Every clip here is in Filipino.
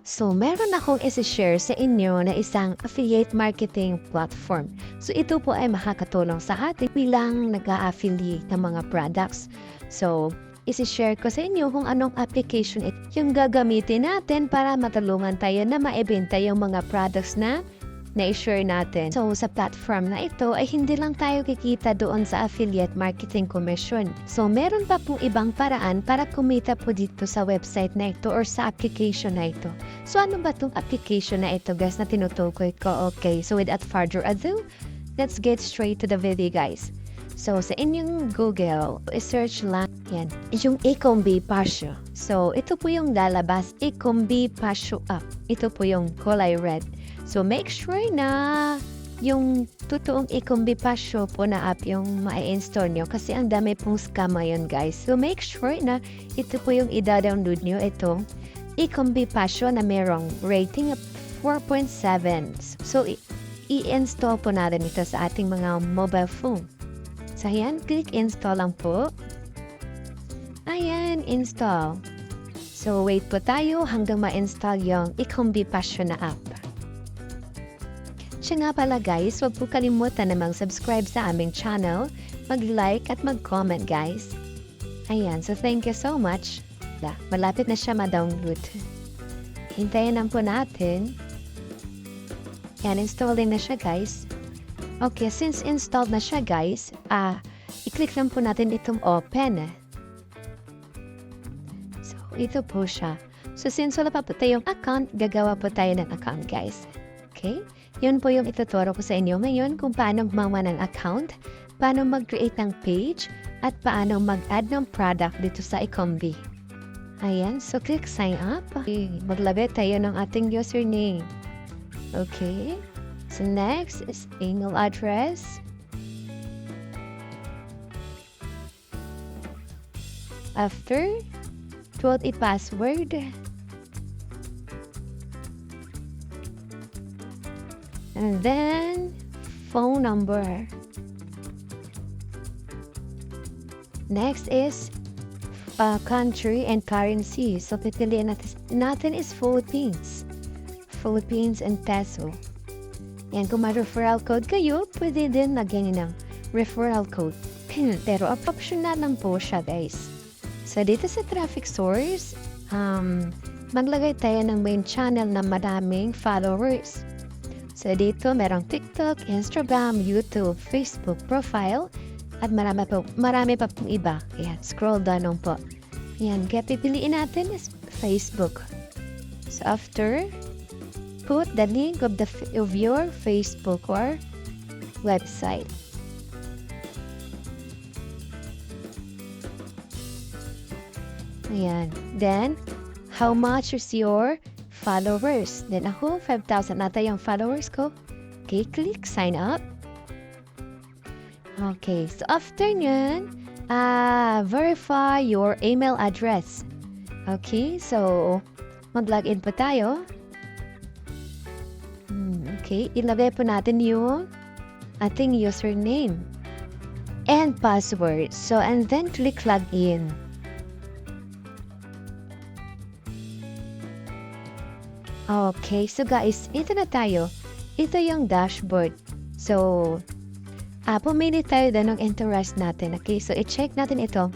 So, meron akong isi-share sa inyo na isang affiliate marketing platform. So, ito po ay makakatulong sa atin bilang nag-a-affiliate ng mga products. So, isi-share ko sa inyo kung anong application yung gagamitin natin para matulungan tayo na maibenta yung mga products na na-share natin. So, sa platform na ito ay hindi lang tayo kikita doon sa affiliate marketing commission. So, meron pa pong ibang paraan para kumita po dito sa website na ito or sa application na ito. So, ano ba itong application na ito, guys, na tinutukoy ko? Okay, so without further ado, let's get straight to the video, guys. So, sa inyong Google, i-search lang yan, yung Ecomobi Passio. So, ito po yung lalabas, Ecomobi Passio app. Ito po yung kulay red. So, make sure na yung totoong Ecomobi Passio po na app yung ma-install nyo kasi ang dami pong scam ngayon, guys. So, make sure na ito po yung i-download nyo, itong Ecomobi Passio na merong rating of 4.7. So, i-install po natin ito sa ating mga mobile phone. So, ayan, click install lang po. Ayan, install. So, wait po tayo hanggang ma-install yung Ecomobi Passio na app. Siya nga pala, guys, huwag po kalimutan na mag-subscribe sa aming channel, mag-like at mag-comment, guys. Ayan, so thank you so much. Malapit na siya ma-download. Hintayin lang po natin. Yan, installing na siya, guys. Okay, since installed na siya, guys, i-click lang po natin itong open. So, ito po siya. So, since wala pa po tayong account, gagawa po tayo ng account, guys. Okay? Yun po yung ituturo ko sa inyo ngayon kung paano gumawa ng account, paano mag-create ng page, at paano mag-add ng product dito sa Ecomobi. Ayan, so click sign up. Okay, maglagay tayo ng ating username. Okay, so next is email address. After, put a password. And then, phone number. Next is country and currency. So, pipiliin natin is Philippines. Philippines and peso. Yan, kung may referral code kayo, pwede din lagyan ng referral code. Pero optional lang po siya, guys. So, dito sa traffic source, maglagay tayo ng main channel na maraming followers. So, dito, merong TikTok, Instagram, YouTube, Facebook profile, at marami pa pong iba. Ayan, scroll down lang po. Ayan, kaya pipiliin natin is Facebook. So, after, put the link of your Facebook or website. Ayan. Then, how much is your followers? Then ako, 5,000 nata yung followers ko. Okay, click sign up. Okay, so after nyan, verify your email address. Okay, so mag-login po tayo. Okay, ilagay po natin yung ating username and password. So, and then click login. Okay, so guys, ito na tayo. Ito yung dashboard. So, pumili tayo din ng interest natin. Okay, so i-check natin itong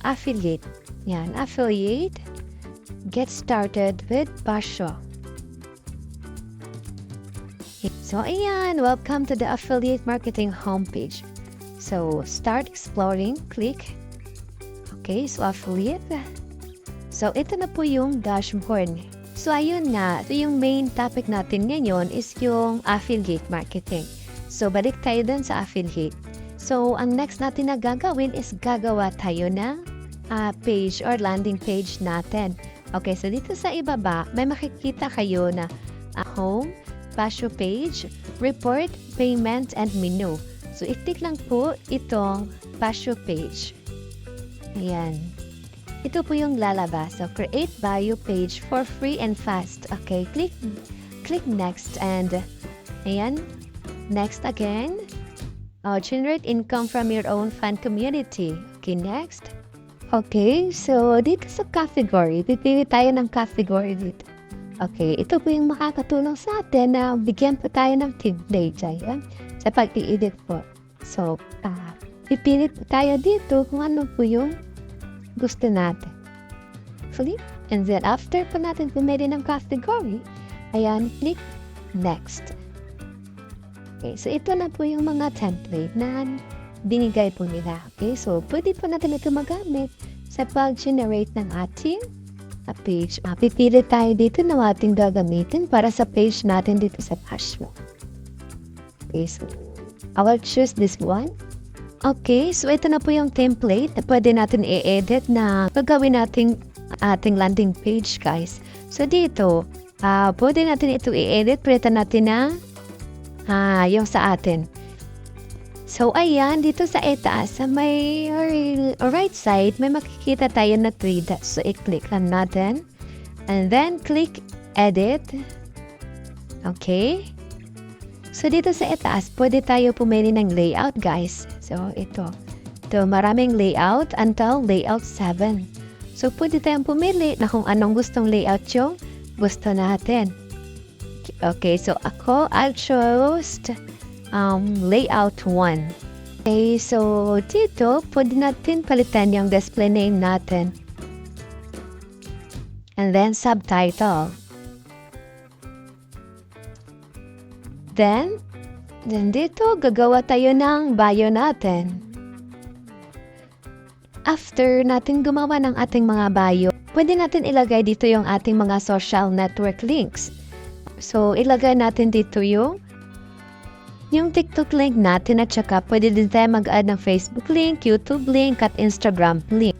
affiliate. Yan, affiliate. Get started with Passio. So, ayan, welcome to the affiliate marketing homepage. So, start exploring, click. Okay, so affiliate. So, ito na po yung dashboard. So, ayun nga, so yung main topic natin ngayon is yung affiliate marketing. So, balik tayo dun sa affiliate. So, ang next natin na gagawin is gagawa tayo ng page or landing page natin. Okay, so dito sa ibaba, may makikita kayo na home, Passio page, report, payment, and menu. So, i-click lang po itong Passio page. Ayan. Ito po yung lalabas. So, create bio page for free and fast. Okay, click next and ayan, next again. Generate income from your own fan community. Okay, next. Okay, so dito sa category, pipili tayo ng category dito. Okay, ito po yung makakatulong sa atin na bigyan po tayo ng tidbit sa pag-i-edit po. So, pipilit po tayo dito kung ano po yung gusto natin. Actually, and then after po natin pumili ng category, ayan, click next. Okay, so ito na po yung mga template na binigay po nila. Okay, so pwede po natin ito magamit sa pag-generate ng ating page. Pipili tayo dito na ating gagamitin para sa page natin dito sa Passio. Okay, so I will choose this one. Okay, so ito na po yung template na pwede natin i-edit na gagawin natin ating landing page, guys. So dito, pwede natin ito i-edit. Pilitan natin na yung sa atin. So, ayan, dito sa itaas, sa may right side, may makikita tayo na 3 dots. So, i-click lang natin. And then, click Edit. Okay. So, dito sa itaas, pwede tayo pumili ng layout, guys. So, ito. Ito, maraming layout until layout 7. So, pwede tayong pumili na kung anong gustong layout yung gusto natin. Okay, so I'll choose layout 1. Okay, so dito, pwede natin palitan yung display name natin. And then, subtitle. Then dito, gagawa tayo ng bio natin. After natin gumawa ng ating mga bio, pwede natin ilagay dito yung ating mga social network links. So, ilagay natin dito yung TikTok link natin at saka pwede din tayo mag-add ng Facebook link, YouTube link at Instagram link.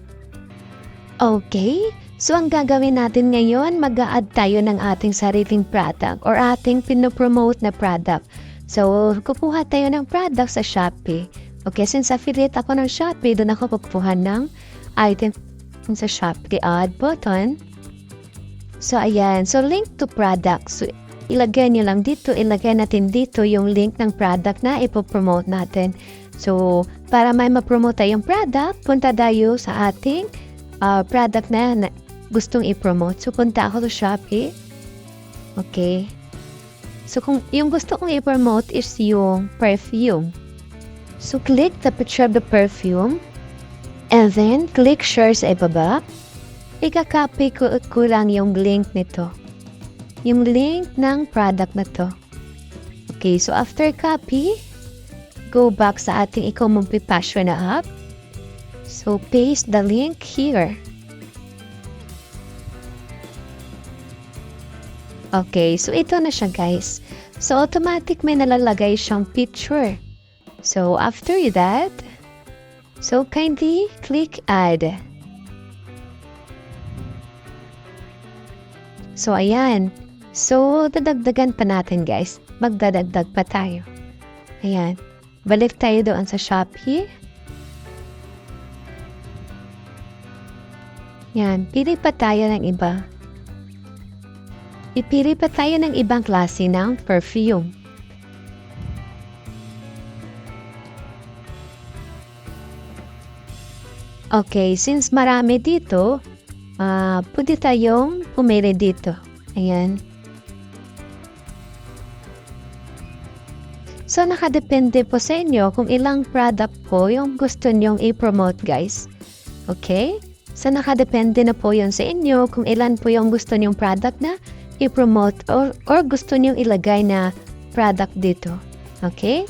Okay, so ang gagawin natin ngayon, mag-add tayo ng ating sariling product or ating pinopromote na product. So, kukuha tayo ng product sa Shopee. Okay, since affiliate ako ng Shopee, doon ako kukuha ng item sa Shopee. Add button. So, ayan. So, link to product. So, ilagay nyo lang dito, ilagay natin dito yung link ng product na ipopromote natin. So, para may mapromote tayong product, punta tayo sa ating product na gustong ipromote. So, punta ako sa Shopee. Okay. So, kung yung gusto kong ipromote is yung perfume. So, click the picture of the perfume. And then, click share sa ibaba. Ika-copy ko lang yung link nito. Yung link ng product na to. Okay, so after copy, go back sa ating Ecomobi Passio na app. So, paste the link here. Okay, so ito na siya, guys. So, automatic may nalalagay siyang picture. So, after that, so kindly click add. So, ayan. So, dadagdagan pa natin, guys. Magdadagdag pa tayo. Ayan. Balik tayo doon sa Shopee. Ayan. Pili pa tayo ng iba. Ipili pa tayo ng ibang klase ng perfume. Okay, since marami dito, pwede tayong pumili dito. Ayan. So, nakadepende po sa inyo kung ilang product po yung gusto nyong i-promote, guys. Okay? So, nakadepende na po yun sa inyo kung ilan po yung gusto nyong product na i-promote or gusto nyong ilagay na product dito. Okay?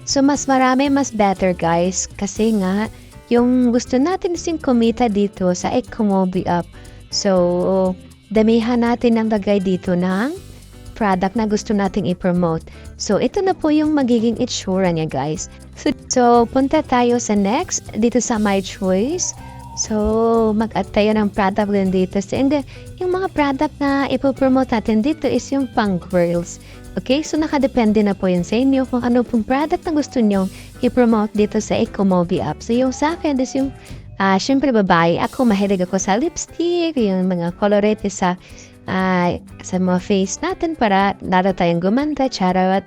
So, mas marami, mas better, guys. Kasi nga, yung gusto natin is yung kumita dito sa Ecomobi app. So, damihan natin ang lagay dito ng product na gusto nating i-promote. So, ito na po yung magiging itsura niya, guys. So, punta tayo sa next, dito sa My Choice. So, mag-add tayo ng product din dito. And yung mga product na ipopromote natin dito is yung pang girls. Okay? So, nakadepende na po yun sa inyo kung ano pong product na gusto nyo i-promote dito sa Ecomobi app. So, yung sa akin is yung, syempre babae. Ako, mahilig ako sa lipstick, yung mga colorete sa mga face natin para lalo tayong gumanda, charot.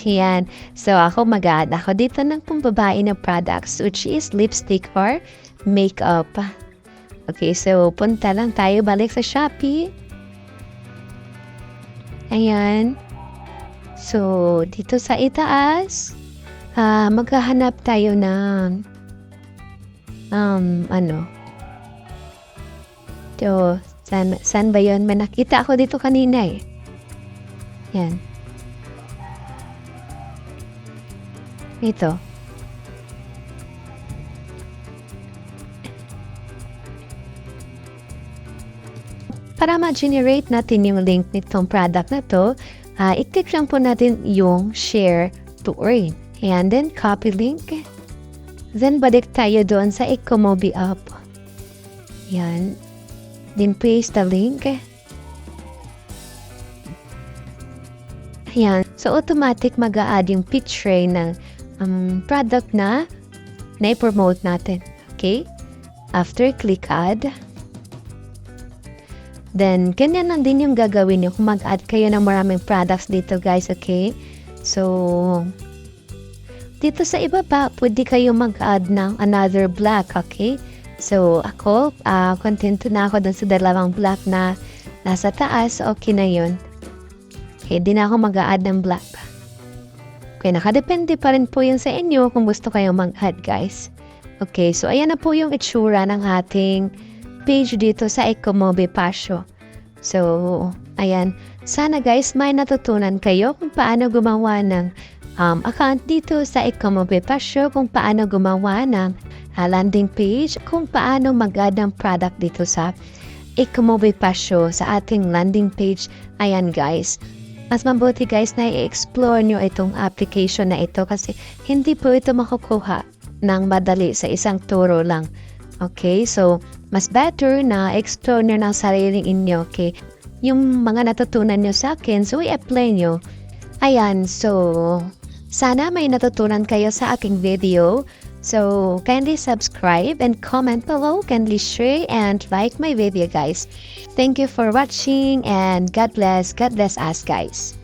Yan. So, ako mag-add ako dito ng pambabae na products which is lipstick or makeup. Okay, so punta lang tayo balik sa Shopee. Ayan. So, dito sa itaas, maghahanap tayo ng ano. So, saan ba yun? May nakita ako dito kanina eh. Yan. Ito. Para ma-generate natin yung link nitong product na to, i-click lang po natin yung share to earn. And then, copy link. Then, balik tayo doon sa Ecomobi app. Yan. Then, paste the link. Yan. So, automatic mag-a-add yung picture ng product na na-promote natin. Okay? After, click add. Then, ganyan lang din yung gagawin nyo kung mag-add kayo ng maraming products dito, guys, okay? So, dito sa ibaba, pwede kayo mag-add ng another block, okay? So, ako, kontento na ako dun sa dalawang block na nasa taas, okay na yun. Okay, di na ako mag-add ng block. Okay, nakadepende pa rin po yun sa inyo kung gusto kayo mag-add, guys. Okay, so ayan na po yung itsura ng ating page dito sa Ecomobi Passio. So, ayan. Sana guys, may natutunan kayo kung paano gumawa ng account dito sa Ecomobi Passio, kung paano gumawa ng landing page, kung paano mag-add ng product dito sa Ecomobi Passio sa ating landing page. Ayan guys. Mas mabuti guys na i-explore nyo itong application na ito kasi hindi po ito makukuha ng madali sa isang turo lang. Okay, so mas better na explore nyo ng sariling inyo, okay? Yung mga natutunan nyo sa akin, so i-apply nyo. Ayan, so sana may natutunan kayo sa aking video. So kindly subscribe and comment below, kindly share and like my video guys. Thank you for watching and God bless us guys.